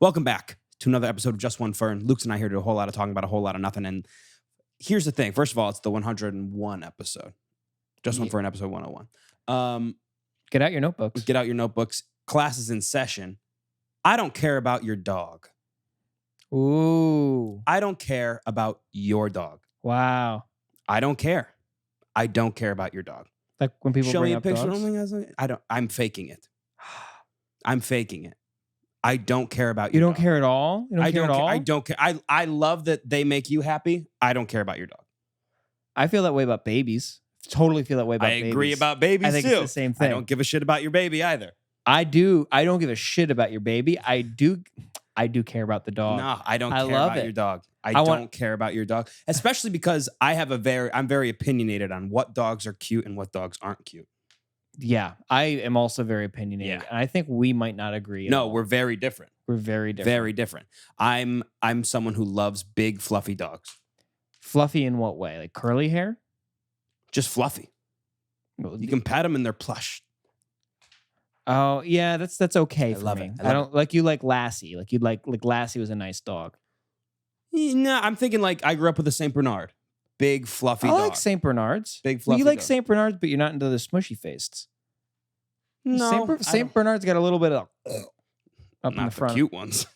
Welcome back to another episode of Just One Fern. Luke's and I here to do a whole lot of talking about a whole lot of nothing. And here's the thing. First of all, it's the 101 episode. Just One Fern, episode 101. Get out your notebooks. Get out your notebooks. Class is in session. I don't care about your dog. Ooh. I don't care about your dog. Wow. I don't care. I don't care about your dog. Like when people Show bring me a up picture. dogs? I'm faking it. I'm faking it. I don't care about You your don't dog. care at all? You don't care at all? I don't care. I love that they make you happy. I don't care about your dog. I feel that way about babies. Totally feel that way about babies. I agree about babies I think too. it's the same thing. I don't give a shit about your baby either. I don't give a shit about your baby. I do care about the dog. No, I don't I care love about it. your dog. I want- don't care about your dog, especially because I'm very opinionated on what dogs are cute and what dogs aren't cute. Yeah, I am also very opinionated. Yeah. And I think we might not agree. No, we're very different. We're very different. Very different. I'm someone who loves big fluffy dogs. Fluffy in what way? Like curly hair? Just fluffy. You can pat them and they're plush. Oh, yeah, that's okay I for love me. it. I don't like you like Lassie. Like you'd like Lassie was a nice dog. No, I'm thinking like I grew up with a Saint Bernard. Big fluffy I dog. like Saint Bernards. Big fluffy You like dog. Saint Bernards, but you're not into the smushy faced. No, Saint Bernard's got a little bit of up in not the front. cute ones.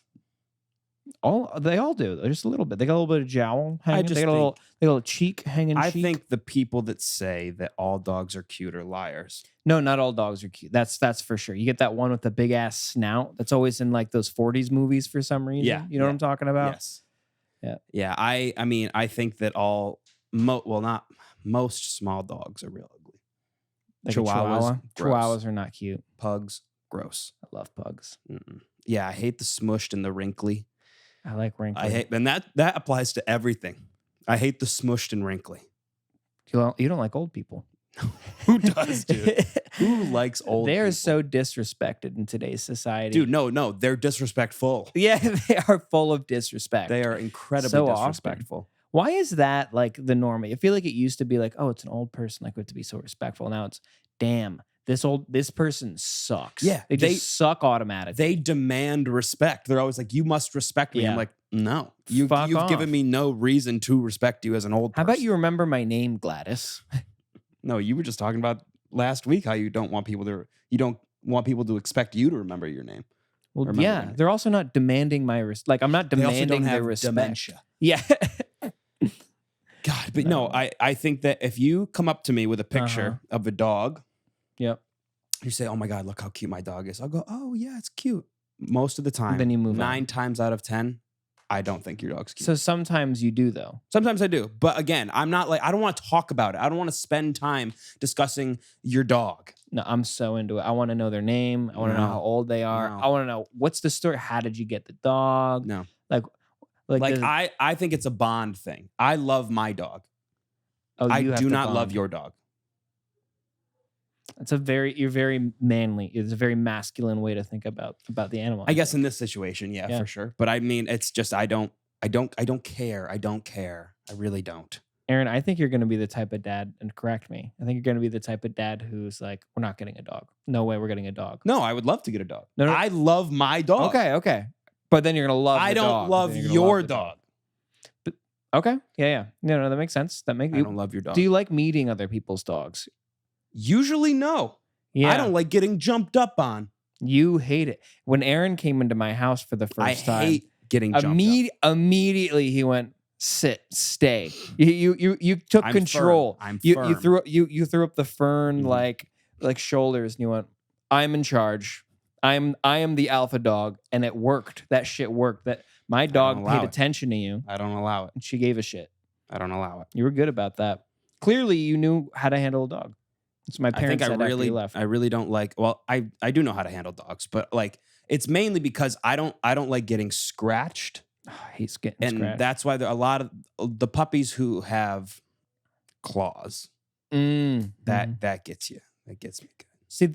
They all do. Just a little bit. They got a little bit of jowl hanging. just They got a little cheek hanging. I cheek. think the people that say that all dogs are cute are liars. No, not all dogs are cute. That's for sure. You get that one with the big ass snout that's always in like those 40s movies for some reason. Yeah, You know what I'm talking about? Yes. Yeah. Yeah. I mean, I think that not most small dogs are real ugly. Like a Chihuahuas, gross. Chihuahuas are not cute. Pugs, gross. I love pugs. Mm-mm. Yeah, I hate the smushed and the wrinkly. I like wrinkly. And that applies to everything. I hate the smushed and wrinkly. You don't like old people. Who does, dude? Who likes old They are people? so disrespected in today's society. Dude, no, they're disrespectful. Yeah, they are full of disrespect. They are incredibly So often. disrespectful. Why is that like the norm? I feel like it used to be like, oh, it's an old person. Like we have to be so respectful. Now it's, damn, this person sucks. Yeah, They just suck automatically. They demand respect. They're always like, you must respect me. Yeah. I'm like, no. You've Fuck off. given me no reason to respect you as an old How person. about you remember my name, Gladys? No, you were just talking about last week how you don't want people to expect you to remember your name. Well, Remember yeah, my name. they're also not demanding my like I'm not They also demanding don't their have respect. dementia. Yeah. God, but no, I think that if you come up to me with a picture Uh-huh. of a dog, Yep. you say, oh my God, look how cute my dog is. I'll go, oh yeah, it's cute. Most of the time, Then you move on. 9 times out of 10, I don't think your dog's cute. So sometimes you do though. Sometimes I do. But again, I'm not like, I don't want to talk about it. I don't want to spend time discussing your dog. No, I'm so into it. I want to know their name. I want to know No. how old they are. No. I want to know what's the story. How did you get the dog? No. Like I think it's a bond thing. I love my dog. oh, I you have do to not bond. love your dog. You're very manly. It's a very masculine way to think about the animal. I guess in this situation, Yeah. for sure. But I mean, it's just I don't care. I don't care. I really don't. Aaron, I think you're going to be the type of dad, and correct me. I think you're going to be the type of dad who's like, we're not getting a dog. No way, we're getting a dog. No, I would love to get a dog. No. I love my dog. Okay. But then you're going to love. I the don't dog. love Then you're gonna your the dog. Okay. Yeah. No, that makes sense. I don't love your dog. Do you like meeting other people's dogs? Usually, no. Yeah. I don't like getting jumped up on. You hate it. When Aaron came into my house for the first time, hate getting jumped up. immediately he went, sit, stay. You took I'm control. firm. I'm You firm. you threw up the Fern Mhm. like shoulders, and you went, I'm in charge. I am the alpha dog, and it worked. That shit worked. That my dog allow paid it. attention to you, I don't allow it. and she gave a shit. I don't allow it. You were good about that. Clearly, you knew how to handle a dog. It's my I parents think I said after really, you left. I really don't like. Well, I do know how to handle dogs, but like it's mainly because I don't like getting scratched, He's getting and scratched. that's why there are a lot of the puppies who have claws. Mhm. That gets you. That gets me good. See,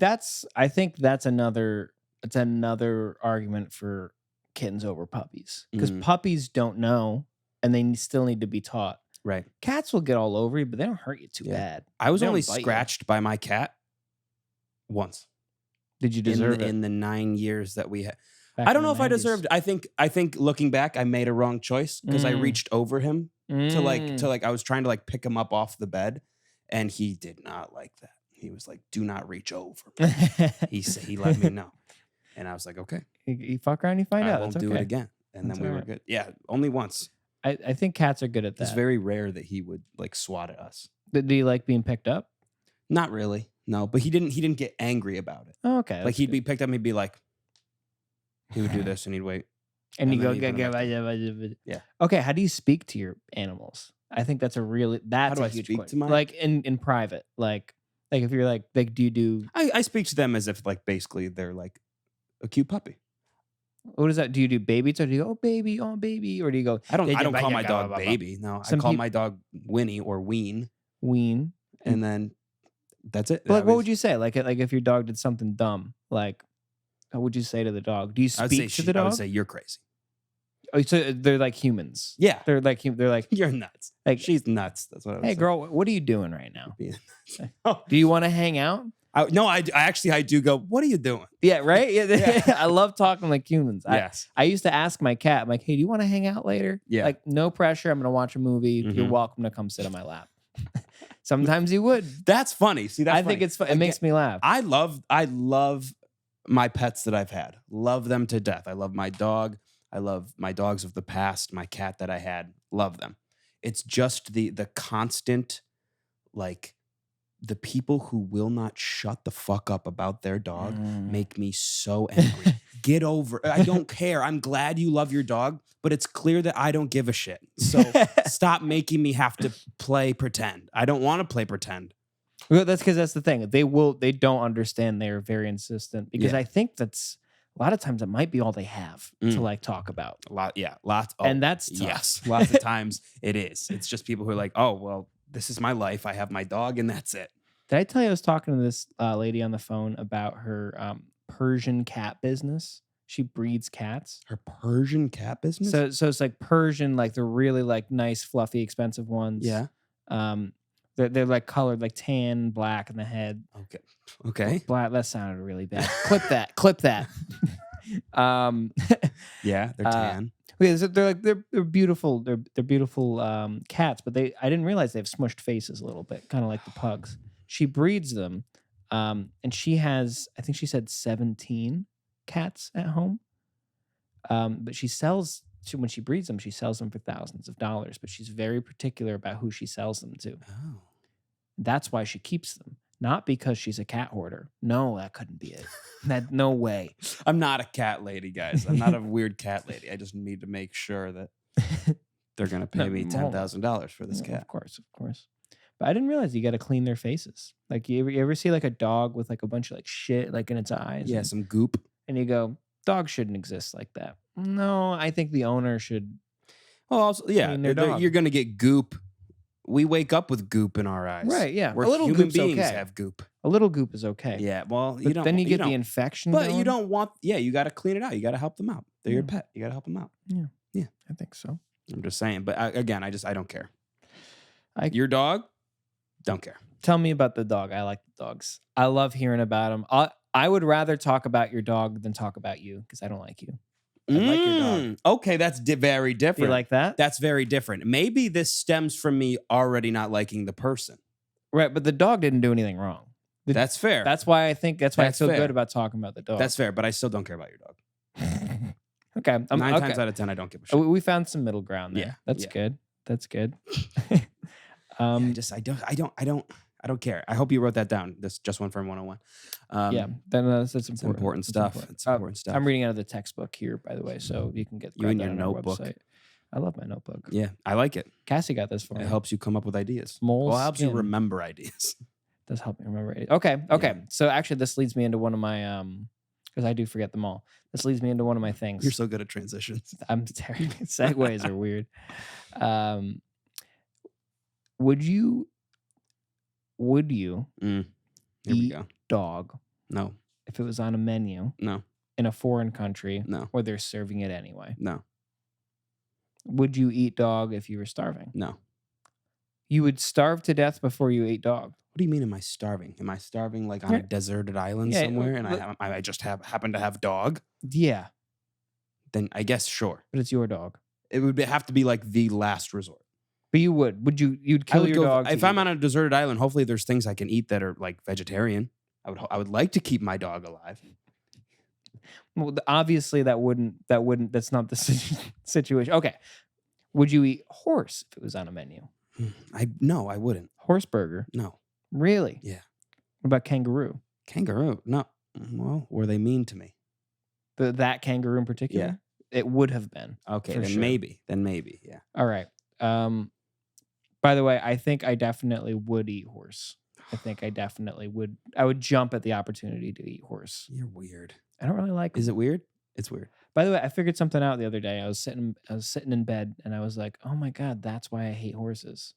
I think that's another argument for kittens over puppies, because Mhm. puppies don't know and they still need to be taught. Right. Cats will get all over you, but they don't hurt you too Yeah. bad. I was They don't only bite you. scratched by my cat once Did you deserve it? in the 9 years that we had. back I in don't the know if I 90s. deserved. I think looking back, I made a wrong choice because I reached over him to like I was trying to like pick him up off the bed, and he did not like that. He was like, "Do not reach over." He let me know, and I was like, "Okay, you fuck around, you find I out. won't That's do okay. it again." And That's then we were alright. good. Yeah, only once. I think cats are good at that. It's very rare that he would like swat at us. Do you like being picked up? Not really, no. But he didn't get angry about it. Oh, okay. Like he'd be picked up, and he'd be like, he would do this, and he'd wait. and you and go, then you put 'em back Yeah. Okay, how do you speak to your animals? I think that's that's do a I huge speak question. to my- Like in private, like if you're like do you do I speak to them as if like basically they're like a cute puppy. what is that? Do you do baby? Or do you go, oh baby, or do you go? I don't "They call just- my dog baby. No, Some I call peop- my dog Winnie or Ween, Wean. and then that's it. But like, what would you say? Like if your dog did something dumb, like what would you say to the dog? Do you I would say speak to the dog? I would say you're crazy. Oh, so they're like humans. Yeah, They're like you're nuts. like She's nuts. That's what I would hey say. girl, what are you doing right now? Yeah. Do you want to hang out? No, I actually do go. What are you doing? Yeah, right. Yeah, Yeah. I love talking like humans. Yes. I used to ask my cat, I'm like, hey, do you want to hang out later? Yeah. Like, no pressure. I'm gonna watch a movie. You're Mhm. welcome to come sit on my lap. Sometimes he would. That's funny. See, that's I think funny. it's fun. It makes me laugh. I love my pets that I've had. Love them to death. I love my dog. I love my dogs of the past. My cat that I had. Love them. It's just the constant, like, the people who will not shut the fuck up about their dog make me so angry. Get over. I don't care. I'm glad you love your dog, but it's clear that I don't give a shit. So stop making me have to play pretend. I don't want to play pretend. Well, that's because that's the thing. They don't understand. They're very insistent because Yeah. I think that's a lot of times it might be all they have to like talk about. A lot, yeah, lots. And that's tough. yes, lots of times it is. It's just people who are like, oh, well, this is my life. I have my dog, and that's it. Did I tell you I was talking to this lady on the phone about her Persian cat business? She breeds cats. Her Persian cat business. So it's like Persian, like they're really like nice, fluffy, expensive ones. Yeah. They're like colored like tan, black in the head. Okay. Black. That sounded really bad. Clip that. Clip that. Yeah, they're tan. Okay, so they're beautiful. They're beautiful cats, but I didn't realize they have smushed faces a little bit, kind of like the pugs. She breeds them, and she has, I think she said 17 cats at home. But when she breeds them, she sells them for thousands of dollars. But she's very particular about who she sells them to. Oh. That's why she keeps them, not because she's a cat hoarder. No, that couldn't be it. No way. I'm not a cat lady, guys. I'm not a weird cat lady. I just need to make sure that they're gonna pay me $10,000 for this cat. Of course. But I didn't realize you got to clean their faces. Like you ever see like a dog with like a bunch of like shit like in its eyes? Yeah, some goop. And you go, dogs shouldn't exist like that. No, I think the owner should. Well, also, yeah, clean their dog. you're gonna get goop. We wake up with goop in our eyes. Right, yeah. Where A little human goop's beings okay. have goop. A little goop is okay. Yeah, well, But then you get the infection. But going. you don't want. Yeah, you got to clean it out. You got to help them out. They're your Yeah. pet. You got to help them out. I think so. I'm just saying. But I don't care. I- Your dog, don't care. Tell me about the dog. I like the dogs. I love hearing about them. I would rather talk about your dog than talk about you because I don't like you. I like your dog. Okay, that's very different. You like that? That's very different. Maybe this stems from me already not liking the person. Right, but the dog didn't do anything wrong. That's fair. That's why I think I That's feel fair. good about talking about the dog. That's fair, but I still don't care about your dog. okay. 9 okay. times out of 10, I don't give a shit. We found some middle ground there. Yeah, That's yeah. good. That's good. I don't care. I hope you wrote that down. This JustOneFern 101. Yeah, then that's It's important. important That's stuff. important. It's important stuff. I'm reading out of the textbook here, by the way, so you can get You and grab your that on our notebook. website. I love my notebook. Yeah, I like it. Cassie got this for me. It helps you come up with ideas. Mole Well, it helps you skin. remember ideas. Does help me remember it. Okay. So actually, this leads me into one of my because I do forget them all. This leads me into one of my things. You're so good at transitions. I'm terrible. Segues are weird. Would you Here we eat go. dog No, if it was on a menu no, in a foreign country no, where they're serving it anyway? no, Would you eat dog if you were starving? no. You would starve to death before you ate dog. What do you mean? Am I starving? Am I starving like on a Yeah. deserted island Yeah, somewhere, and but- I just happen to have dog? Yeah. then I guess sure. But it's your dog. It would have to be like the last resort. But you would. You'd I kill would your go dog if I'm on a deserted island. Hopefully, there's things I can eat that are like vegetarian. I would like to keep my dog alive. Well, obviously that's not the situation. Okay. Would you eat horse if it was on a menu? No, I wouldn't. Horse burger? No. Really? Yeah. What about kangaroo? Kangaroo? No. Well, were they mean to me? That kangaroo in particular? Yeah. It would have been. Okay, then sure. maybe. Then maybe, yeah. All right. By the way, I think I definitely would eat horse. I think I definitely would. I would jump at the opportunity to eat horse. You're weird. I don't really like. Is it weird? It's weird. By the way, I figured something out the other day. I was sitting in bed and I was like, "Oh my god, that's why I hate horses."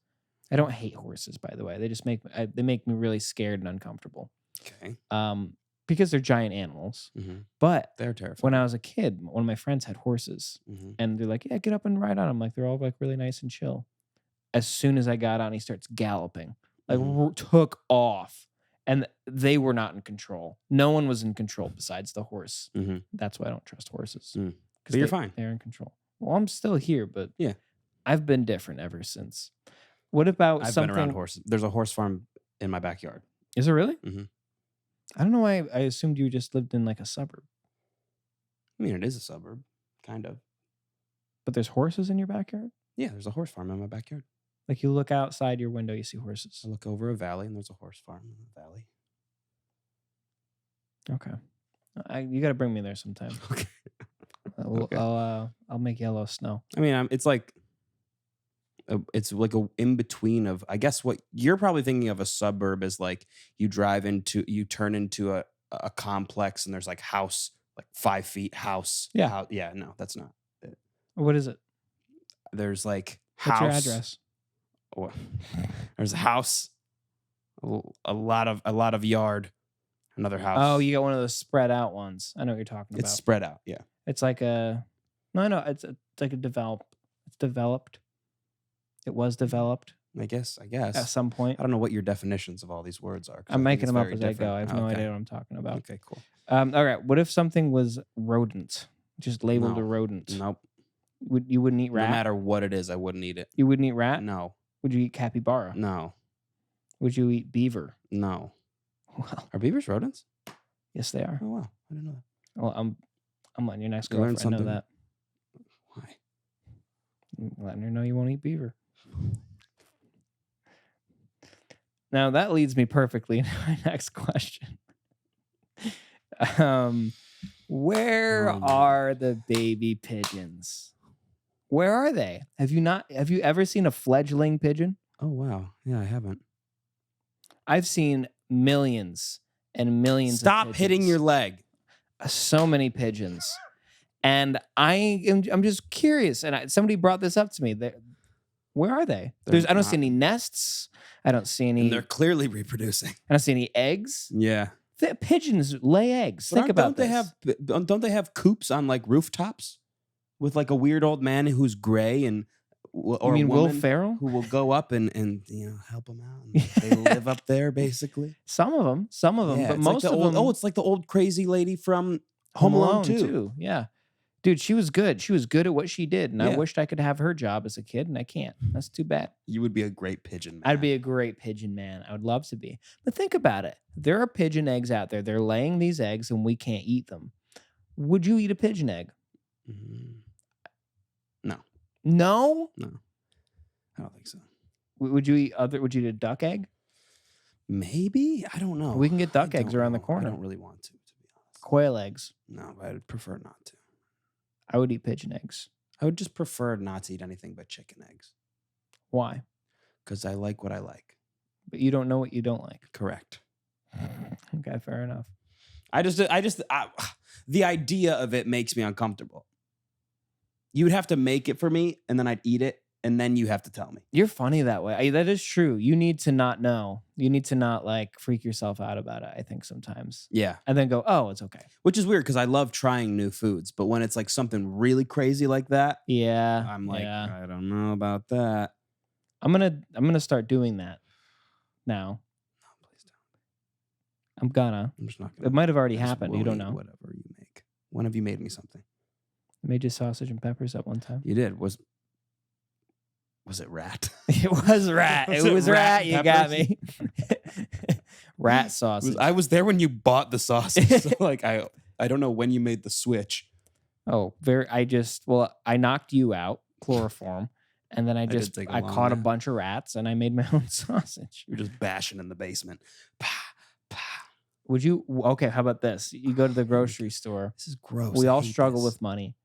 I don't hate horses, by the way. They just make me really scared and uncomfortable. Okay. Because they're giant animals. Mm-hmm. But they're terrifying. When I was a kid, one of my friends had horses, and they're like, "Yeah, get up and ride on them." Like they're all like really nice and chill. As soon as I got on, he starts galloping, like took off, and they were not in control. No one was in control besides the horse. That's why I don't trust horses. But you're fine. They're in control. Well, I'm still here, but yeah, I've been different ever since. What about I've been around horses. There's a horse farm in my backyard. Is it really? Mm-hmm. I don't know why I assumed you just lived in like a suburb. I mean, it is a suburb, kind of. But there's horses in your backyard? Yeah, there's a horse farm in my backyard. Like you look outside your window, you see horses. I look over a valley, and there's a horse farm in the valley. Okay, you got to bring me there sometime. Okay. Okay. I'll make yellow snow. I mean, it's like a in between of. I guess what you're probably thinking of a suburb is like you turn into a complex, and there's like house, like 5 feet house. Yeah, yeah. No, that's not it. What is it? There's like What's house. your address? There's a house, a lot of yard, another house. Oh, you got one of those spread out ones. I know what you're talking about. It's spread out, yeah. It's like no, it's like a developed. It's developed. It was developed. I guess. At some point. I don't know what your definitions of all these words are. I'm making them up as I go. I have no idea what I'm talking about. Okay, cool. All right. What if something was rodent? Just labeled a rodent. Nope. You wouldn't eat rat? No matter what it is, I wouldn't eat it. You wouldn't eat rat? No. Would you eat capybara? No. Would you eat beaver? No. Well, are beavers rodents? Yes, they are. Oh wow, I didn't know that. Well, I'm letting your next girlfriend know that. Why? I'm letting her know you won't eat beaver. Now that leads me perfectly into my next question. Where are the baby pigeons? Where are they? Have you ever seen a fledgling pigeon? Oh wow. Yeah, I haven't. I've seen millions and millions Stop of hitting your leg. So many pigeons. And I'm just curious. And somebody brought this up to me. Where are they? I don't see any nests. I don't see any. And they're clearly reproducing. I don't see any eggs. Yeah. The pigeons lay eggs. But Think about this. Don't they have coops on like rooftops with like a weird old man who's gray and or you mean a woman Will Ferrell, who will go up and help them out? And they live up there basically. Some of them, yeah, but most like of them. Oh, it's like the old crazy lady from Home Alone too. Yeah. Dude, she was good. She was good at what she did. And I wished I could have her job as a kid, and I can't. That's too bad. You would be a great pigeon man. I'd be a great pigeon man. I would love to be. But think about it. There are pigeon eggs out there. They're laying these eggs, and we can't eat them. Would you eat a pigeon egg? No. No? No. I don't think so. Would you eat a duck egg? Maybe? I don't know. We can get duck eggs around the corner. I don't really want to be honest. Quail eggs. No, but I'd prefer not to. I would eat pigeon eggs. I would just prefer not to eat anything but chicken eggs. Why? Because I like what I like. But you don't know what you don't like. Correct. Okay, fair enough. The idea of it makes me uncomfortable. You would have to make it for me, and then I'd eat it, and then you have to tell me. You're funny that way. That is true. You need to not know. You need to not like freak yourself out about it, I think sometimes. Yeah. And then go, oh, it's okay. Which is weird because I love trying new foods, but when it's like something really crazy like that, yeah, I'm like, I don't know about that. I'm gonna start doing that now. No, please don't. I'm just not gonna. It might have already happened. You don't know. Whatever you make. When have you made me something? I made you sausage and peppers at one time. You did. Was it rat? It was rat. Was it it was rat rat. You got peppers? me. Rat sausage. I was there when you bought the sausage. So like I don't know when you made the switch. Oh, I knocked you out, chloroform, and then I caught a bunch of rats and I made my own sausage. You're just bashing in the basement. Pah, pah. Would you? Okay, how about this? You go to the grocery store. This is gross. We I all hate struggle this. with money.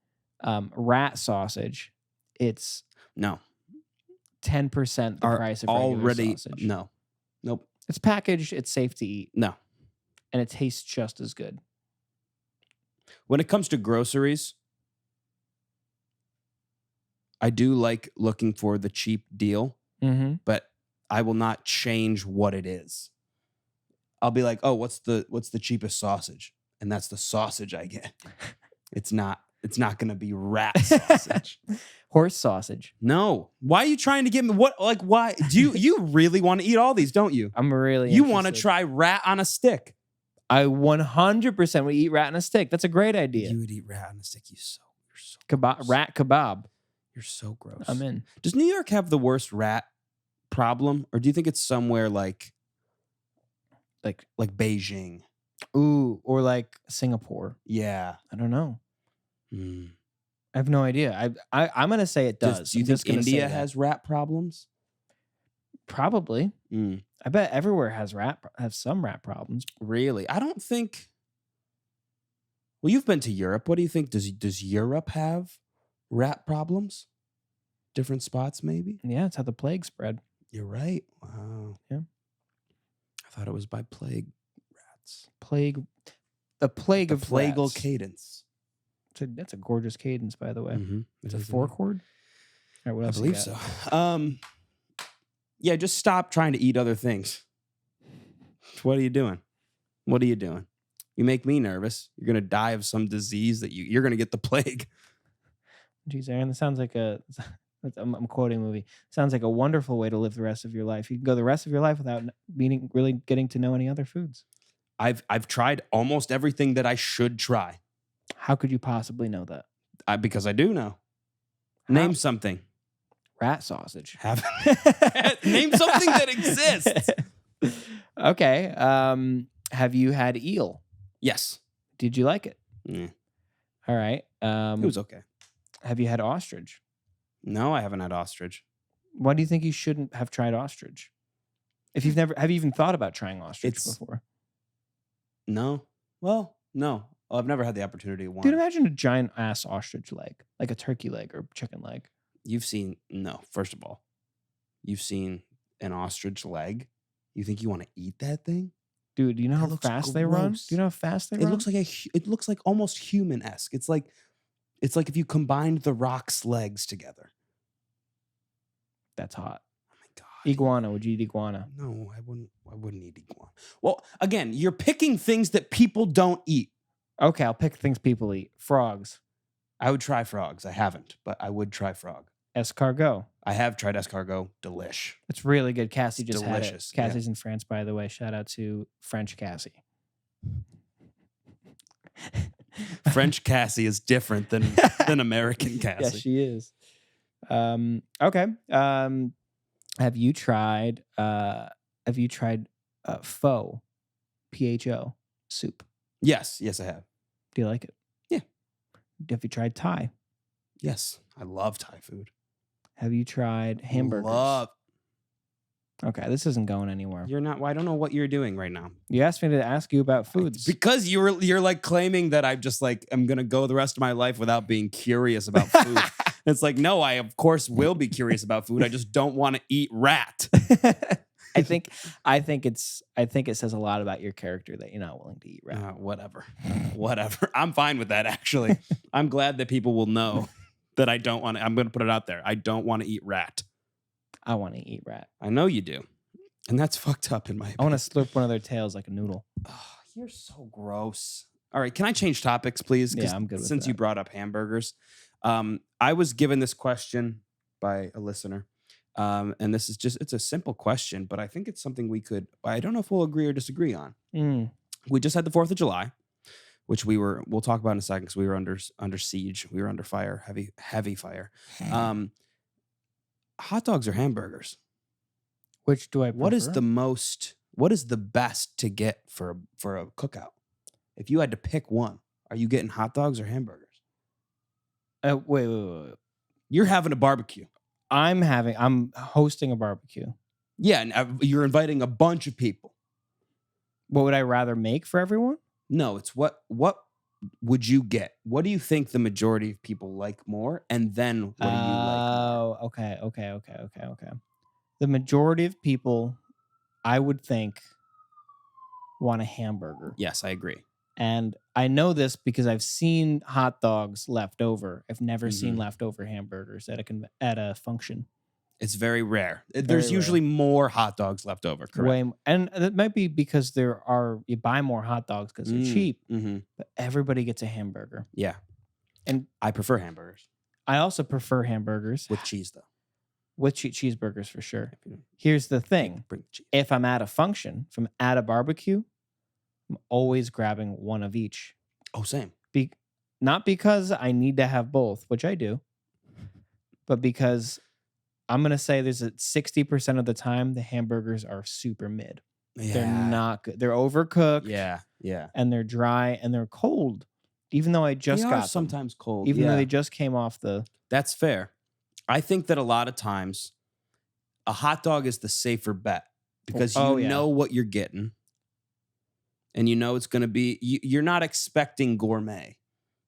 Rat sausage, it's No. 10% the price of regular sausage. No. Nope. It's packaged. It's safe to eat. No. And it tastes just as good. When it comes to groceries, I do like looking for the cheap deal, but I will not change what it is. I'll be like, oh, what's the cheapest sausage? And that's the sausage I get. It's not going to be rat sausage. Horse sausage. No. Why are you trying to get me why do you really want to eat all these, don't you? I'm really You want to try rat on a stick. I 100% would eat rat on a stick. That's a great idea. You would eat rat on a stick. You're so kebab, rat kebab. You're so gross. I'm in. Does New York have the worst rat problem, or do you think it's somewhere like Beijing? Ooh, or like Singapore. Yeah. I don't know. Mm. I have no idea. I'm gonna say it does. Do you think India has rat problems? Probably. Mm. I bet everywhere has some rat problems. Really? I don't think. Well, you've been to Europe. What do you think? Does Europe have rat problems? Different spots, maybe? Yeah, it's how the plague spread. You're right. Wow. Yeah. I thought it was by plague rats. Plague. The plague of plagal rats. cadence. That's a gorgeous cadence, by the way. Mm-hmm. It's a 4-chord? All right, what else I believe so. Yeah, just stop trying to eat other things. What are you doing? What are you doing? You make me nervous. You're going to die of some disease that you're going to get the plague. Jeez, Aaron, that sounds like I'm quoting a movie. Sounds like a wonderful way to live the rest of your life. You can go the rest of your life without really getting to know any other foods. I've tried almost everything that I should try. How could you possibly know that? Because I do know. How? Name something. Rat sausage. Name something that exists. Okay. Have you had eel? Yes. Did you like it? Mm. All right. It was okay. Have you had ostrich? No, I haven't had ostrich. Why do you think you shouldn't have tried ostrich? Have you even thought about trying ostrich before? No. Well, no. I've never had the opportunity to. Dude, imagine a giant ass ostrich leg, like a turkey leg or chicken leg. First of all, you've seen an ostrich leg. You think you want to eat that thing? Dude, do you know how fast they run? Do you know how fast they run? It looks like almost human-esque. It's like if you combined the Rock's legs together. That's hot. Oh my God. Iguana. Would you eat iguana? No, I wouldn't eat iguana. Well, again, you're picking things that people don't eat. Okay, I'll pick things people eat. Frogs. I would try frogs. I haven't, but I would try frog. Escargot. I have tried escargot. Delish. It's really good. Cassie just delicious. Had it. Cassie's in France, by the way. Shout out to French Cassie. French Cassie is different than American Cassie. Yes, she is. Okay. Have you tried pho? PHO soup? Yes, I have. Do you like it? Yeah. Have you tried Thai? Yes, I love Thai food. Have you tried hamburgers? Okay, this isn't going anywhere. You're not. Well, I don't know what you're doing right now. You asked me to ask you about foods because you're like claiming that I'm just like I'm gonna go the rest of my life without being curious about food. It's like no, I of course will be curious about food. I just don't want to eat rat. I think it says a lot about your character that you're not willing to eat rat. Whatever. I'm fine with that. Actually, I'm glad that people will know that I don't want to. I'm going to put it out there. I don't want to eat rat. I want to eat rat. I know you do, and that's fucked up in my opinion. I want to slurp one of their tails like a noodle. Oh, you're so gross. All right, can I change topics, please? Yeah, I'm good with since that. You brought up hamburgers, I was given this question by a listener. And this is it's a simple question, but I think it's something I don't know if we'll agree or disagree on. We just had the 4th of July. which we'll talk about in a second because we were under siege. We were under fire, heavy fire. Hot dogs or hamburgers? Which do I prefer? What is the best to get for a cookout? If you had to pick one, are you getting hot dogs or hamburgers? Wait. You're having a barbecue. I'm hosting a barbecue. Yeah, and you're inviting a bunch of people. What would I rather make for everyone? No, it's what would you get? What do you think the majority of people like more? And then what do you like more? Okay. The majority of people, I would think, want a hamburger. Yes, I agree. And I know this because I've seen hot dogs left over. I've never seen leftover hamburgers at a function. It's very rare. There's usually more hot dogs left over, correct? And it might be because you buy more hot dogs because they're cheap, but everybody gets a hamburger. Yeah. And I prefer hamburgers. I also prefer hamburgers. With cheese, though. With cheeseburgers, for sure. Here's the thing. If I'm at a function, if I'm at a barbecue, I'm always grabbing one of each. Oh, same. Not because I need to have both, which I do, but because I'm going to say there's 60% of the time the hamburgers are super mid. Yeah. They're not good. They're overcooked. Yeah. And they're dry and they're cold. Even though I just got them. Sometimes cold. Even though they just came off the... That's fair. I think that a lot of times a hot dog is the safer bet because you know what you're getting. And you know it's going to be... You're not expecting gourmet.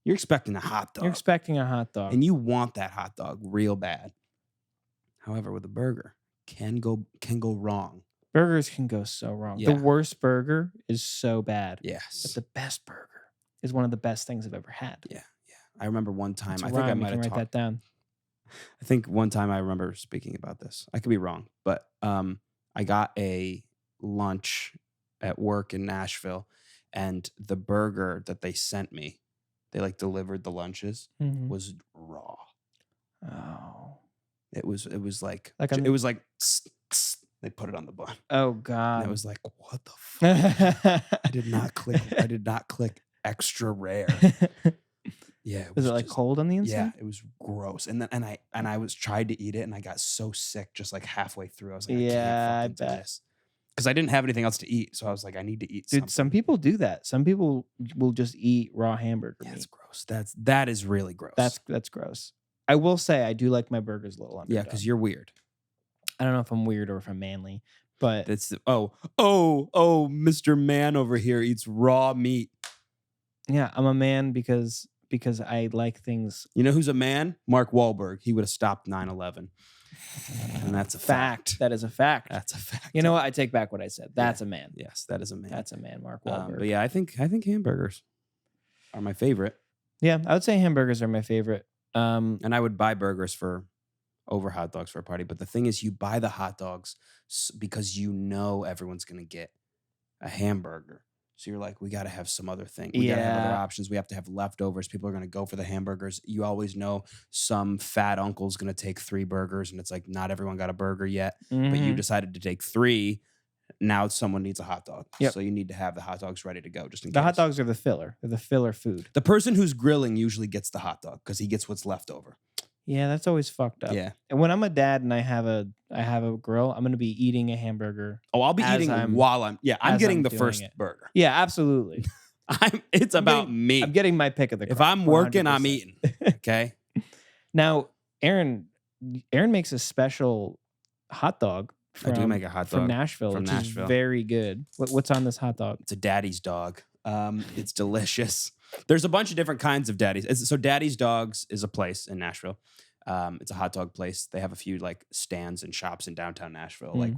You're expecting a hot dog. You're expecting a hot dog. And you want that hot dog real bad. However, with a burger, can go wrong. Burgers can go so wrong. Yeah. The worst burger is so bad. Yes. But the best burger is one of the best things I've ever had. Yeah. I remember one time. It's I think I might have write that down. I think one time I remember speaking about this. I could be wrong, but I got a lunch at work in Nashville, and the burger that they sent me, they like delivered the lunches, was raw. Oh. It was like it was like they put it on the bun. Oh God! And it was like, what the fuck? I did not click extra rare. Yeah, was it like cold on the inside? Yeah, it was gross. And then I was tried to eat it and I got so sick just like halfway through. I was like, I can't do this. Because I didn't have anything else to eat, so I was like, I need to eat something. Dude, some people do that. Some people will just eat raw hamburger meat. That's gross. That is really gross. That's gross. I will say I do like my burgers a little underdone. Yeah, because you're weird. I don't know if I'm weird or if I'm manly, but it's Mr. Man over here eats raw meat. Yeah, I'm a man because I like things. You know who's a man? Mark Wahlberg. He would have stopped 9/11. And that's a fact. That is a fact. That's a fact. You know what? I take back what I said. That's a man. Yes, that is a man. That's a man, Mark Wahlberg. But yeah, I think hamburgers are my favorite. Yeah, I would say hamburgers are my favorite. And I would buy burgers over hot dogs for a party. But the thing is, you buy the hot dogs because you know everyone's going to get a hamburger. So you're like, we got to have some other thing. We got to have other options. We have to have leftovers. People are going to go for the hamburgers. You always know some fat uncle's going to take 3 burgers. And it's like, not everyone got a burger yet. But you decided to take 3. Now someone needs a hot dog. Yep. So you need to have the hot dogs ready to go just in case. The hot dogs are the filler. They're the filler food. The person who's grilling usually gets the hot dog because he gets what's left over. Yeah, that's always fucked up. Yeah. And when I'm a dad and I have a grill, I'm going to be eating a hamburger. Oh, I'll be eating while I'm getting the first burger. Yeah, absolutely. It's about me. I'm getting my pick of the crop. If I'm working, 100%. I'm eating. Okay. Now, Aaron makes a special hot dog. I do make a hot dog from Nashville, which is very good. What's on this hot dog? It's a daddy's dog. It's delicious. There's a bunch of different kinds of daddies. So Daddy's Dogs is a place in Nashville. It's a hot dog place. They have a few like stands and shops in downtown Nashville, like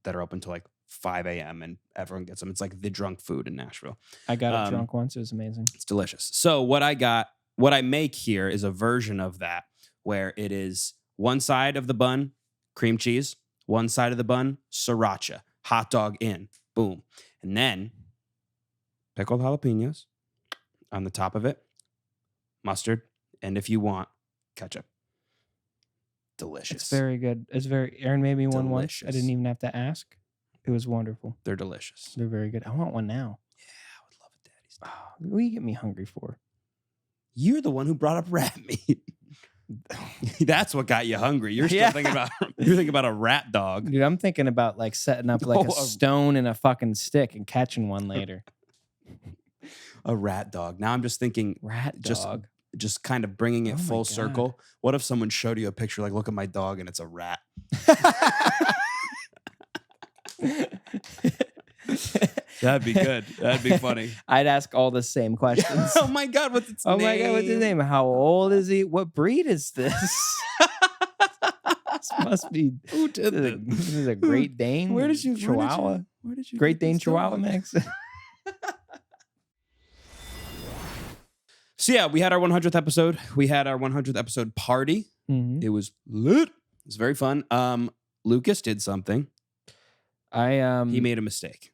that are open till like 5 a.m. and everyone gets them. It's like the drunk food in Nashville. I got it drunk once. It was amazing. It's delicious. So what I make here is a version of that where it is one side of the bun, cream cheese, one side of the bun, sriracha, hot dog in, boom. And then pickled jalapenos on the top of it, mustard, and if you want, ketchup. Delicious. It's very good. Aaron made me one once. I didn't even have to ask. It was wonderful. They're delicious. They're very good. I want one now. Yeah, I would love a Daddy's. Oh, What do you get me hungry for? You're the one who brought up rat meat. That's what got you hungry. You're still thinking about a rat dog. Dude, I'm thinking about like setting up like a stone and a fucking stick and catching one later. A rat dog. Now I'm just thinking rat dog. Just kind of bringing it full circle. What if someone showed you a picture like, look at my dog and it's a rat? That'd be good. That'd be funny. I'd ask all the same questions. Oh my God, what's its name? Oh my God, what's his name? How old is he? What breed is this? This must be. Who did this? This is a Great Dane. Where did you Chihuahua? Where did you Great Dane Chihuahua mix? So yeah, we had our 100th episode. We had our 100th episode party. Mm-hmm. It was lit. It was very fun. Lucas did something. He made a mistake.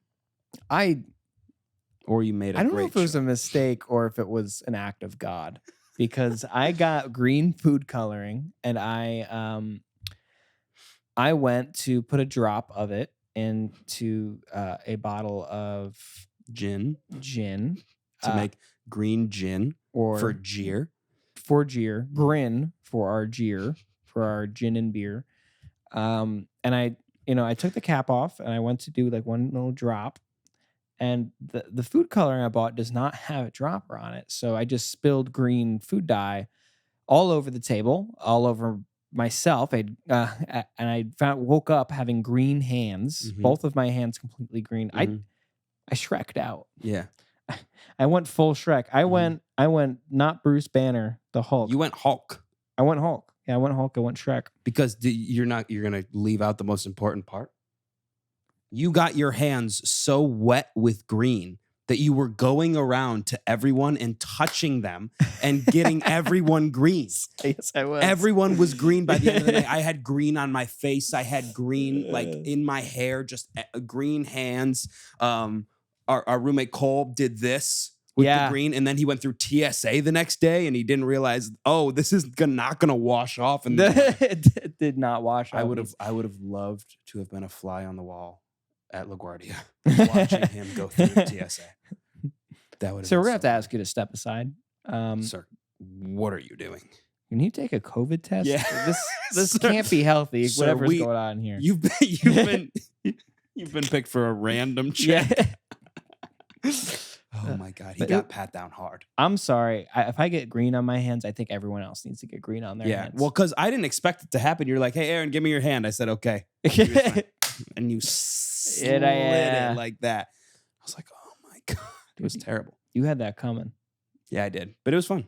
Or you made a I don't great know if it was choice. a mistake or if it was an act of God, because I got green food coloring and I went to put a drop of it into a bottle of gin to make green gin or for jeer. Grin for our jeer, for our gin and beer. And I took the cap off and I went to do like one little drop. And the food coloring I bought does not have a dropper on it. So I just spilled green food dye all over the table, all over myself. And I woke up having green hands, both of my hands completely green. I Shrek'd out. Yeah. I went full Shrek. I went not Bruce Banner, the Hulk. You went Hulk. I went Hulk. Yeah, I went Hulk. I went Shrek. Because you're going to leave out the most important part. You got your hands so wet with green that you were going around to everyone and touching them and getting everyone green. Yes, I was. Everyone was green by the end of the night. I had green on my face. I had green like in my hair, just green hands. Our roommate Cole did this with the green, and then he went through TSA the next day, and he didn't realize, oh, this is not gonna wash off. And it did not wash off. I would have loved to have been a fly on the wall at LaGuardia, watching him go through TSA. That would. So we're gonna have to ask you to step aside, sir. What are you doing? Can you take a COVID test? Yeah, this can't be healthy. Sir, whatever's going on here. You've been picked for a random check. Yeah. Oh my God, he got pat down hard. I'm sorry. If I get green on my hands, I think everyone else needs to get green on their hands. Well, because I didn't expect it to happen. You're like, hey, Aaron, give me your hand. I said, okay. And you slid it like that. I was like, oh my God. It was terrible. You had that coming. Yeah, I did. But it was fun.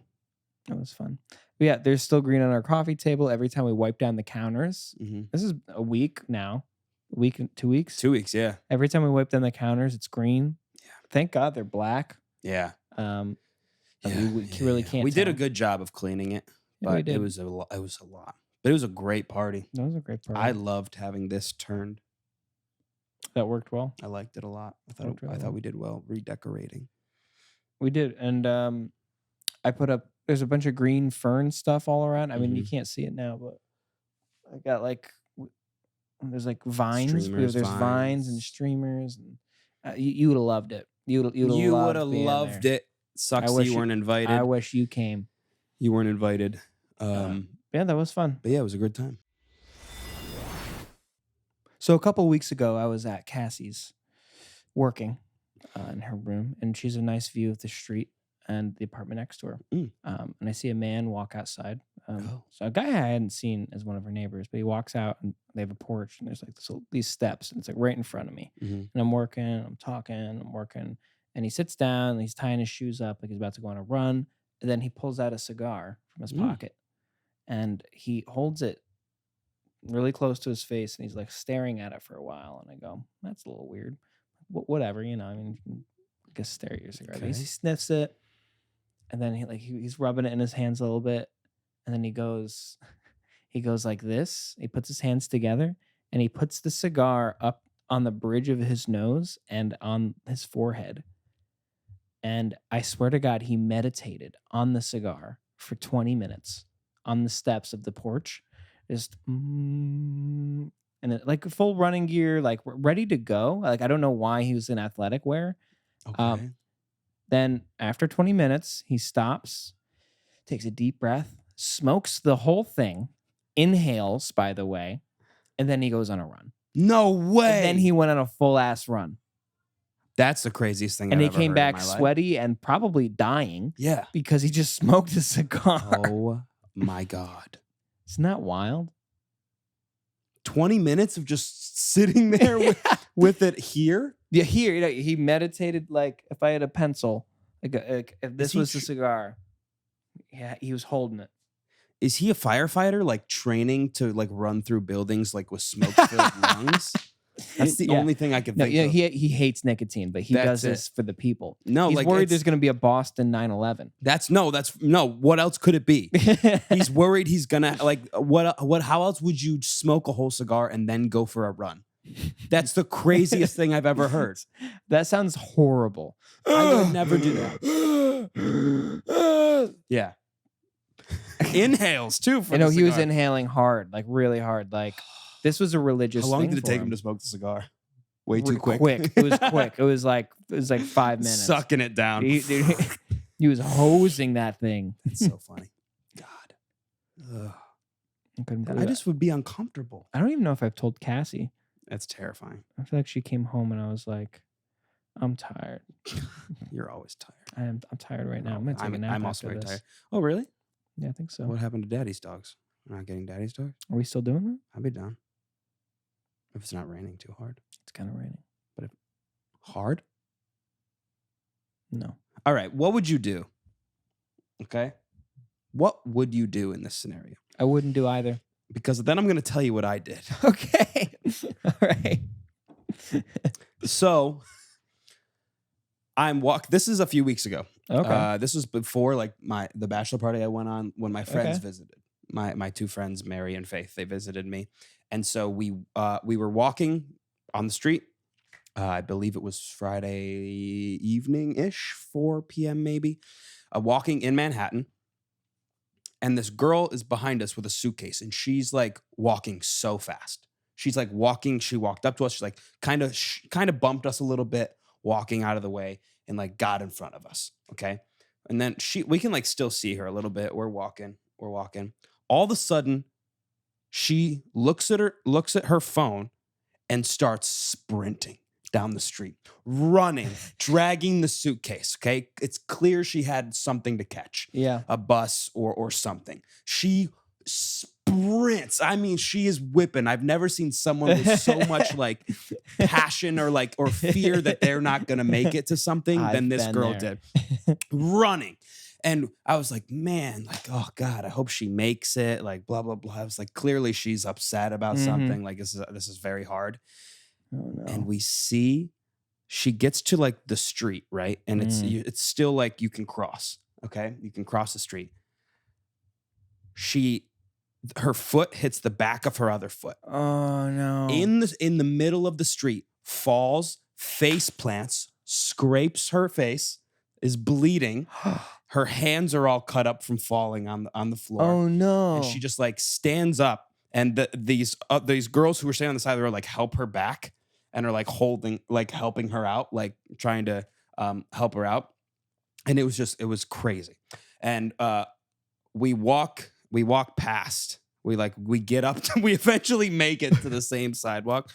It was fun. But yeah, there's still green on our coffee table every time we wipe down the counters. This is a week now. A week, 2 weeks? 2 weeks, yeah. Every time we wipe down the counters, it's green. Yeah. Thank God they're black. Yeah. We really can't. We did a good job of cleaning it, but it was a lot. But it was a great party. That was a great party. I loved having this turned. That worked well. I liked it a lot. I thought we did well redecorating. We did, and I put up. There's a bunch of green fern stuff all around. I mean, you can't see it now, but I got like there's like vines. There's vines and streamers, and you would have loved it. You would have loved it. Sucks you weren't invited. I wish you came. You weren't invited. Yeah, that was fun. But yeah, it was a good time. So a couple of weeks ago, I was at Cassie's working in her room, and she's a nice view of the street and the apartment next to her. And I see a man walk outside. So a guy I hadn't seen as one of her neighbors, but he walks out and they have a porch, and there's like these steps, and it's like right in front of me. And I'm working, I'm talking, and he sits down, and he's tying his shoes up like he's about to go on a run. And then he pulls out a cigar from his pocket, and he holds it really close to his face, and he's like staring at it for a while. And I go, that's a little weird. Whatever, I mean, you can just stare at your cigar. Okay. He sniffs it, and then he's rubbing it in his hands a little bit, and then he goes like this. He puts his hands together, and he puts the cigar up on the bridge of his nose and on his forehead. And I swear to God, he meditated on the cigar for 20 minutes on the steps of the porch, just and like full running gear, like ready to go. Like I don't know why he was in athletic wear. Okay. Then after 20 minutes, he stops, takes a deep breath, smokes the whole thing, inhales, by the way, and then he goes on a run. No way. And then he went on a full ass run. That's the craziest thing And I've he ever came heard back in my life. sweaty and probably dying Yeah. because he just smoked a cigar. Oh my God. Isn't that wild? 20 minutes of just sitting there with it here? Yeah, here he meditated like if I had a pencil, like if this was a cigar. Yeah, he was holding it. Is he a firefighter, like training to like run through buildings like with smoke-filled lungs? That's the only thing I can think of. He hates nicotine, but he does this for the people. No, he's like worried there's going to be a Boston 9/11. That's no. What else could it be? He's worried he's gonna like what? How else would you smoke a whole cigar and then go for a run? That's the craziest thing I've ever heard. That sounds horrible. I would never do that. Yeah. Inhales too. I know he was inhaling hard, like really hard. Like this was a religious. How long thing did it for take him to smoke the cigar? Way too quick. quick. It was quick. It was like 5 minutes. Sucking it down. He was hosing that thing. It's so funny. God. Ugh. I couldn't believe I it. just would be uncomfortable. I don't even know if I've told Cassie. That's terrifying. I feel like she came home and I was like, I'm tired. You're always tired. I'm tired right now. I'm gonna take a nap. I'm also after very this. tired. Oh, really? Yeah, I think so. What happened to Daddy's dogs? We're not getting Daddy's dogs? Are we still doing that? I'll be down. If it's not raining too hard. It's kind of raining. But if hard? No. All right. What would you do? Okay. What would you do in this scenario? I wouldn't do either. Because then I'm going to tell you what I did. Okay. All right. So this is a few weeks ago. Okay. This was before like the bachelor party I went on when my friends visited. My two friends, Mary and Faith, they visited me. And so we were walking on the street. I believe it was Friday evening-ish, 4 p.m. maybe, walking in Manhattan. And this girl is behind us with a suitcase, and she's like walking so fast. She's like walking. She walked up to us. She's like kind of bumped us a little bit, walking out of the way, and like got in front of us. Okay, and then we can like still see her a little bit. We're walking. All of a sudden, she looks at her phone and starts sprinting down the street, running, dragging the suitcase. Okay. It's clear she had something to catch. Yeah. A bus or something. She sprints. I mean, she is whipping. I've never seen someone with so much like passion or fear that they're not going to make it to something than this girl did. Running. And I was like, man, like, oh God, I hope she makes it. Like, blah, blah, blah. I was like, clearly she's upset about something. Like, this is very hard. Oh, no. And we see she gets to like the street, right? And it's still like you can cross. Okay, you can cross the street. Her foot hits the back of her other foot. Oh no! In the middle of the street, falls, face plants, scrapes her face, is bleeding. Her hands are all cut up from falling on the floor. Oh no! And she just like stands up, and these girls who were standing on the side of the road like help her back and are like helping her out, like trying to help her out. And it was crazy. And we walk past. We get up. We eventually make it to the same sidewalk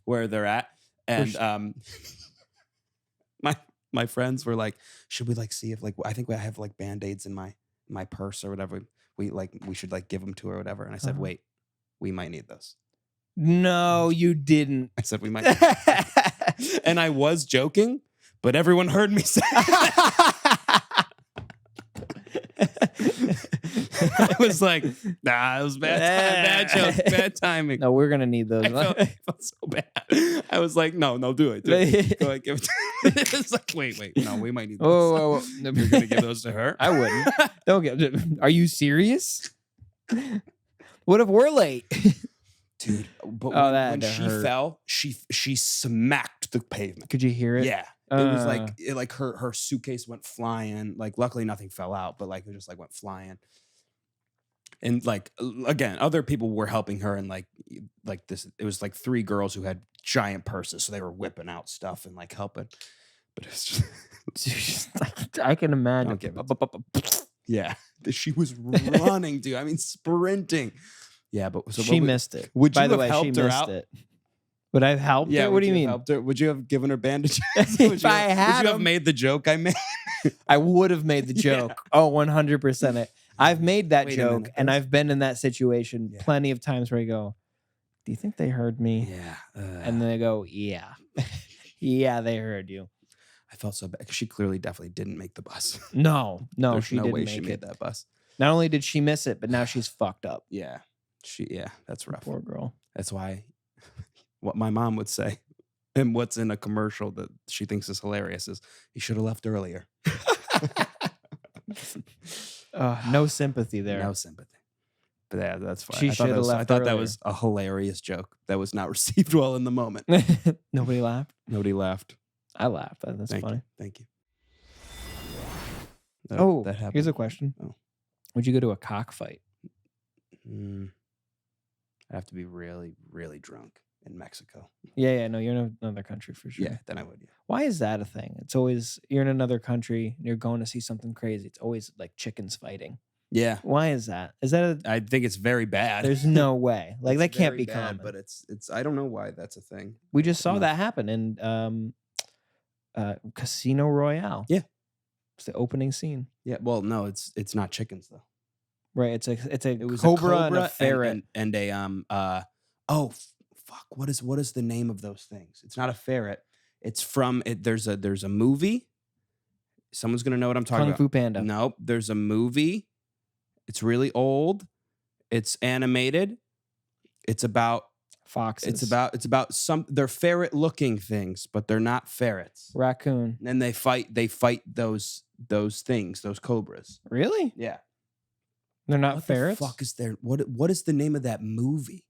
where they're at. And my friends were like, should we like see if like I think I have like Band-Aids in my purse or whatever. We should like give them to her or whatever. And I said, wait, we might need those. No, you didn't. I said we might. And I was joking, but everyone heard me say I was like, nah, it was bad joke, bad timing. No, we're gonna need those. I felt so bad. I was like, no, do it. Go ahead, give it to me. It's like, wait, no, we might need those. Oh, you're gonna give those to her? I wouldn't. Don't get. Are you serious? What if we're late? Dude, but when she fell, she smacked the pavement. Could you hear it? Yeah. It was like her suitcase went flying. Like luckily nothing fell out, but like it just like went flying. And like again, other people were helping her, and like this, it was like 3 girls who had giant purses, so they were whipping out stuff and like helping. But it's just, I can imagine. Don't give it yeah, she was running, dude. I mean, sprinting. Yeah, but so She missed it. Would you By the have way, she helped her missed out? it. Would I have helped Yeah, her? What would do you have mean? helped her? Would you have given her bandages? If I had would you have them- made the joke I made? I would have made the Yeah. joke. Oh, 100%. I've made that Wait a joke, minute, and that's- I've been in that situation Yeah. plenty of times where I go, do you think they heard me? Yeah, And then they go, yeah. Yeah, they heard you. I felt so bad 'cause she clearly definitely didn't make the bus. No, There's she no didn't way make she it. made that bus. Not only did she miss it, but now she's fucked up. Yeah, that's rough. Poor girl. That's why what my mom would say, and what's in a commercial that she thinks is hilarious is, you should have left earlier. No sympathy there. No sympathy. But yeah, that's fine. She I thought, shoulda that was, I left thought that earlier. was a hilarious joke that was not received well in the moment. Nobody laughed. Nobody laughed. I laughed. That's Thank funny. you. Thank you. That happened. here's a question. Oh. Would you go to a cockfight? I'd have to be really, really drunk in Mexico. Yeah, no, you're in another country for sure. Yeah, then I would. Yeah. Why is that a thing? It's always you're in another country and you're going to see something crazy. It's always like chickens fighting. Yeah, Why is that? Is that I think it's very bad. there's no way. Like It's that can't very be bad, common. but it's. I don't know why that's a thing. We just saw No. that happen in Casino Royale. Yeah. It's the opening scene. Yeah. Well, no, it's not chickens though. Right. It's a It was cobra, a cobra and a ferret. and a fuck. What is the name of those things? It's not a ferret. It's from it. There's a movie. Someone's gonna know what I'm talking Kung about. Fu Panda. Nope. There's a movie. It's really old. It's animated. It's about Foxes. it's about some they're ferret looking things, but they're not ferrets. raccoon. And then they fight those things, those cobras. Really? Yeah. They're not What ferrets? the fuck is there? What is the name of that movie?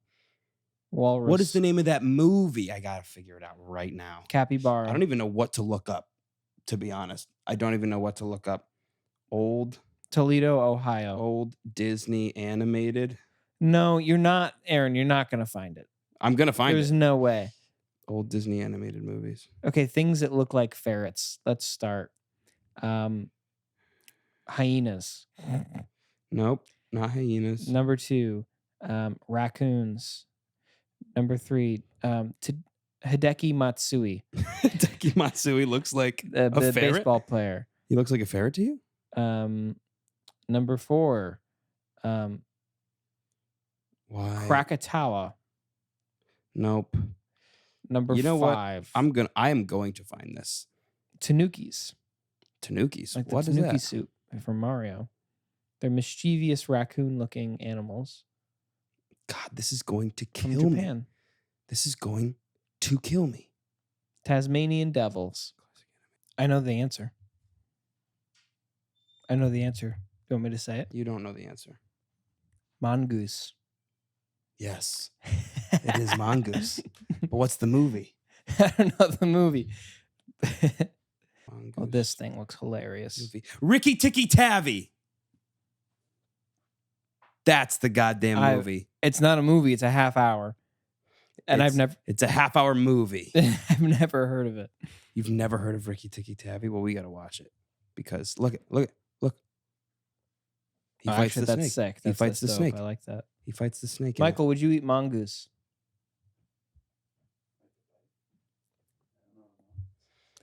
Walrus. What is the name of that movie? I gotta figure it out right now. Capybara. I don't even know what to look up, to be honest. I don't even know what to look up. Old Toledo, Ohio. old Disney animated. No, you're not, Aaron. You're not gonna find it. I'm gonna find There's it. no way. Old Disney animated movies. Okay, things that look like ferrets. Let's start. Hyenas. Nope, not hyenas. Number 2, raccoons. Number 3, Hideki Matsui, Taki Matsui looks like the ferret? baseball player. He looks like a ferret to you? Number 4, Why? Krakatawa. Nope. Number You know what? 5, I am going to find this. Tanukis. Tanukis. Like the What is Tanuki that? soup from Mario. They're mischievous raccoon-looking animals God, this is going to from kill me. Japan. This is going to kill me. Tasmanian devils. I know the answer. I know the answer. You want me to say it? You don't know the answer. Mongoose. Yes, it is mongoose. But what's the movie? I don't know the movie. Mongoose Oh, this thing looks hilarious. movie. Rikki, Tikki, Tavi. That's the goddamn movie. It's not a movie. It's a half hour, and It's a half-hour movie. I've never heard of it. You've never heard of Rikki, Tikki, Tavi? Well, we got to watch it because look. He Oh, fights actually, the that's snake. sick. He That's fights the dope. snake. I like that. He fights the snake. in it. Michael, would you eat mongoose?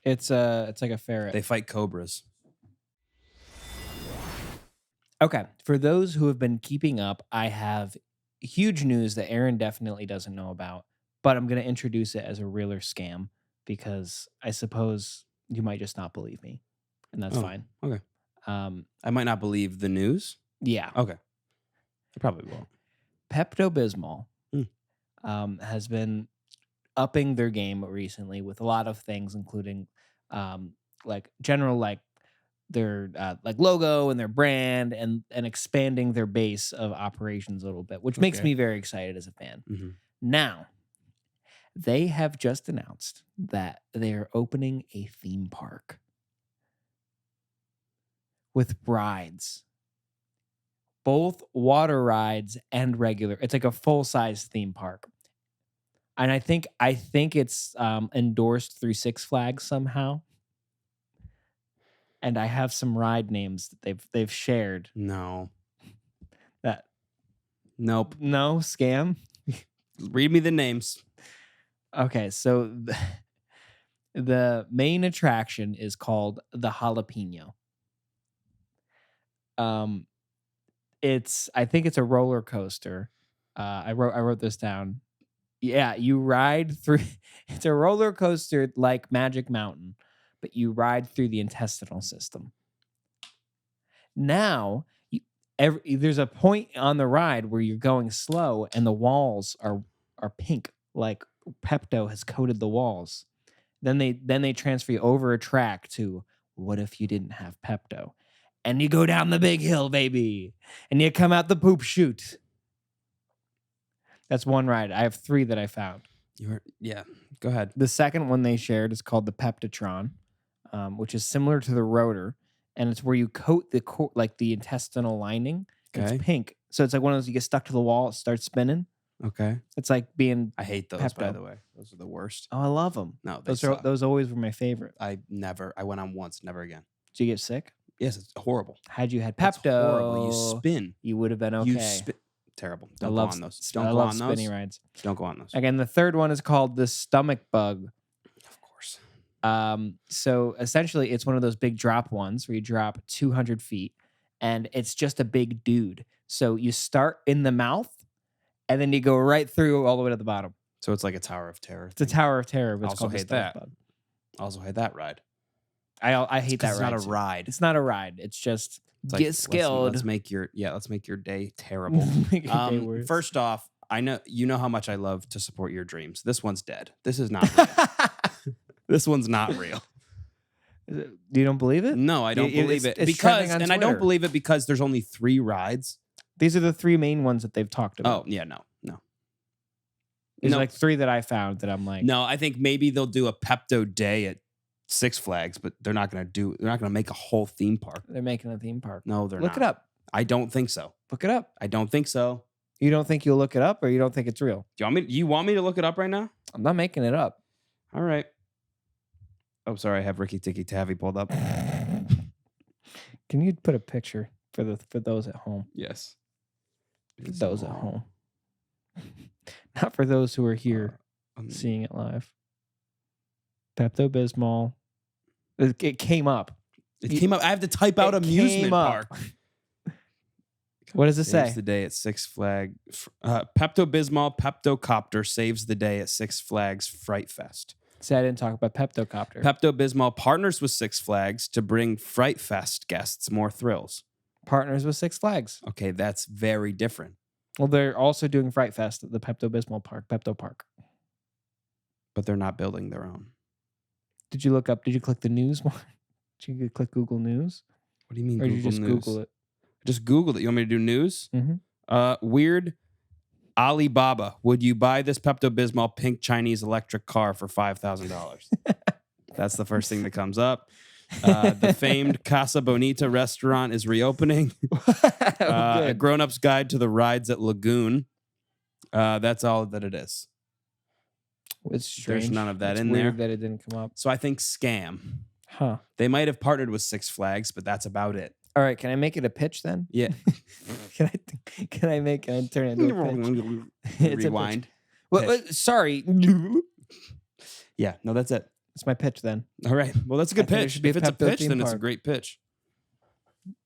It's like a ferret. They fight cobras. Okay. For those who have been keeping up, I have huge news that Aaron definitely doesn't know about, but I'm going to introduce it as a realer scam because I suppose you might just not believe me, and that's Oh, fine. okay. Um, I might not believe the news. yeah. Okay. I probably won't. Pepto-Bismol Mm. has been upping their game recently with a lot of things, including like general like their like logo and their brand and expanding their base of operations a little bit, which makes Okay. me very excited as a fan. Mhm. Now, they have just announced that they are opening a theme park with rides. Both water rides and regular. It's like a full-size theme park. And I think it's endorsed through Six Flags somehow. and I have some ride names that they've shared. No. That Nope. no scam. Read me the names. Okay, so the main attraction is called the jalapeno. I think it's a roller coaster. I wrote this down. Yeah, you ride through. It's a roller coaster like Magic Mountain, but you ride through the intestinal system. Now, there's a point on the ride where you're going slow, and the walls are pink, like Pepto has coated the walls. Then they transfer you over a track to what if you didn't have Pepto, and you go down the big hill, baby, and you come out the poop chute. That's one ride. I have 3 that I found. Yeah, go ahead. The second one they shared is called the Peptotron, which is similar to the rotor, and it's where you coat the intestinal lining. Okay. It's pink, so it's like one of those you get stuck to the wall, it starts spinning. Okay. It's like being. I hate those, Pepto. by the way. Those are the worst. Oh, I love them. No, those always were my favorite. I went on once, never again. Did you get sick? Yes, it's horrible. Had you had It's Pepto, horrible. You spin. you would have been okay. You spin. Terrible. I Don't love go on those. I Don't go love on spinny those. rides. Don't go on those. Again, the third one is called the stomach bug. Of course. So essentially, it's one of those big drop ones where you drop 200 feet, and it's just a big dude. So you start in the mouth, and then you go right through all the way to the bottom. So it's like a Tower of Terror. It's a Tower of Terror, but it's Also called the hate stomach that. bug. Also hate that ride. I hate that It's ride. not a too. ride. It's not a ride. It's just It's get like, skilled. Let's make your day terrible. Make your day worse. First off, I know you know how much I love to support your dreams. This one's dead. This is not real. This one's not real. You don't believe it? No, I don't believe it. It's trending on I don't Twitter. believe it because there's only 3 rides. These are the 3 main ones that they've talked about. Oh, yeah, no. There's No. like 3 that I found that I'm like, No, I think maybe they'll do a Pepto Day at Six Flags, but they're not gonna make a whole theme park. they're making a theme park. No, they're Look not. it up. I don't think so. Look it up. I don't think so. You don't think you'll look it up, or you don't think it's real? You want me to look it up right now? I'm not making it up. All right. Oh, sorry, I have Rikki, Tikki, Tavi pulled up. Can you put a picture for those at home? Yes. For those at home. Not for those who are here seeing it live. Pepto-Bismol. It came up. It came up. I have to type out It amusement came up. park. What does it Saves say? the day at Six Flags. Pepto-Bismol Peptocopter saves the day at Six Flags Fright Fest. See, I didn't talk about Peptocopter. Pepto-Bismol partners with Six Flags to bring Fright Fest guests more thrills. Partners with Six Flags. Okay, that's very different. Well, they're also doing Fright Fest at the Pepto-Bismol Park, Pepto Park. But they're not building their own. Did you click the news one? Did you click Google News? What do you mean Or Google did you just News? Google it? Just Googled it. You want me to do news? Mm-hmm. Weird. Alibaba, would you buy this Pepto-Bismol pink Chinese electric car for $5,000? That's the first thing that comes up. The famed Casa Bonita restaurant is reopening. A grown-up's guide to the rides at Lagoon. That's all that it is. It's strange. There's none of that It's in weird there. that it didn't come up. So I think scam. Huh. They might have partnered with Six Flags, but that's about it. All right, can I make it a pitch then? Yeah. Can I turn it into a pitch? It's a pitch. Rewind. Sorry. Yeah, no, that's it. It's my pitch then. All right. Well, that's a good I think there pitch. should be If a it's a Pepto pitch, theme then it's a park. great pitch.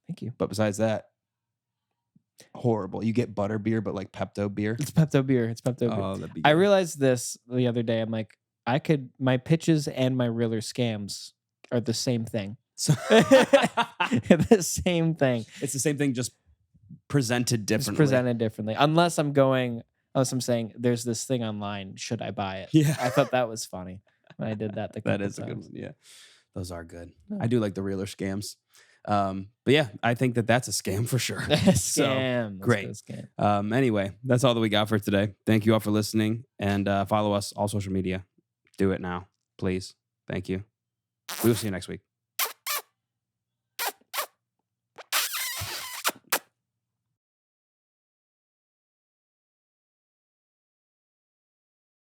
Thank you. But besides that, horrible. You get butter beer, but like Pepto beer. It's Pepto beer. It's Pepto beer. Oh, that'd be I good. realized this the other day. I'm like, my pitches and my realer scams are the same thing. So- The same thing. it's the same thing, just presented It's differently. presented differently. Unless I'm saying there's this thing online. Should I buy it? Yeah. I thought that was funny when I did that. That is a good one. Yeah. Those are good. Yeah. I do like the realer scams. But yeah, I think that's a scam for sure. Scam. great. Let's go scam. Anyway, that's all that we got for today. Thank you all for listening, and follow us all social media. Do it now, please. Thank you. We will see you next week.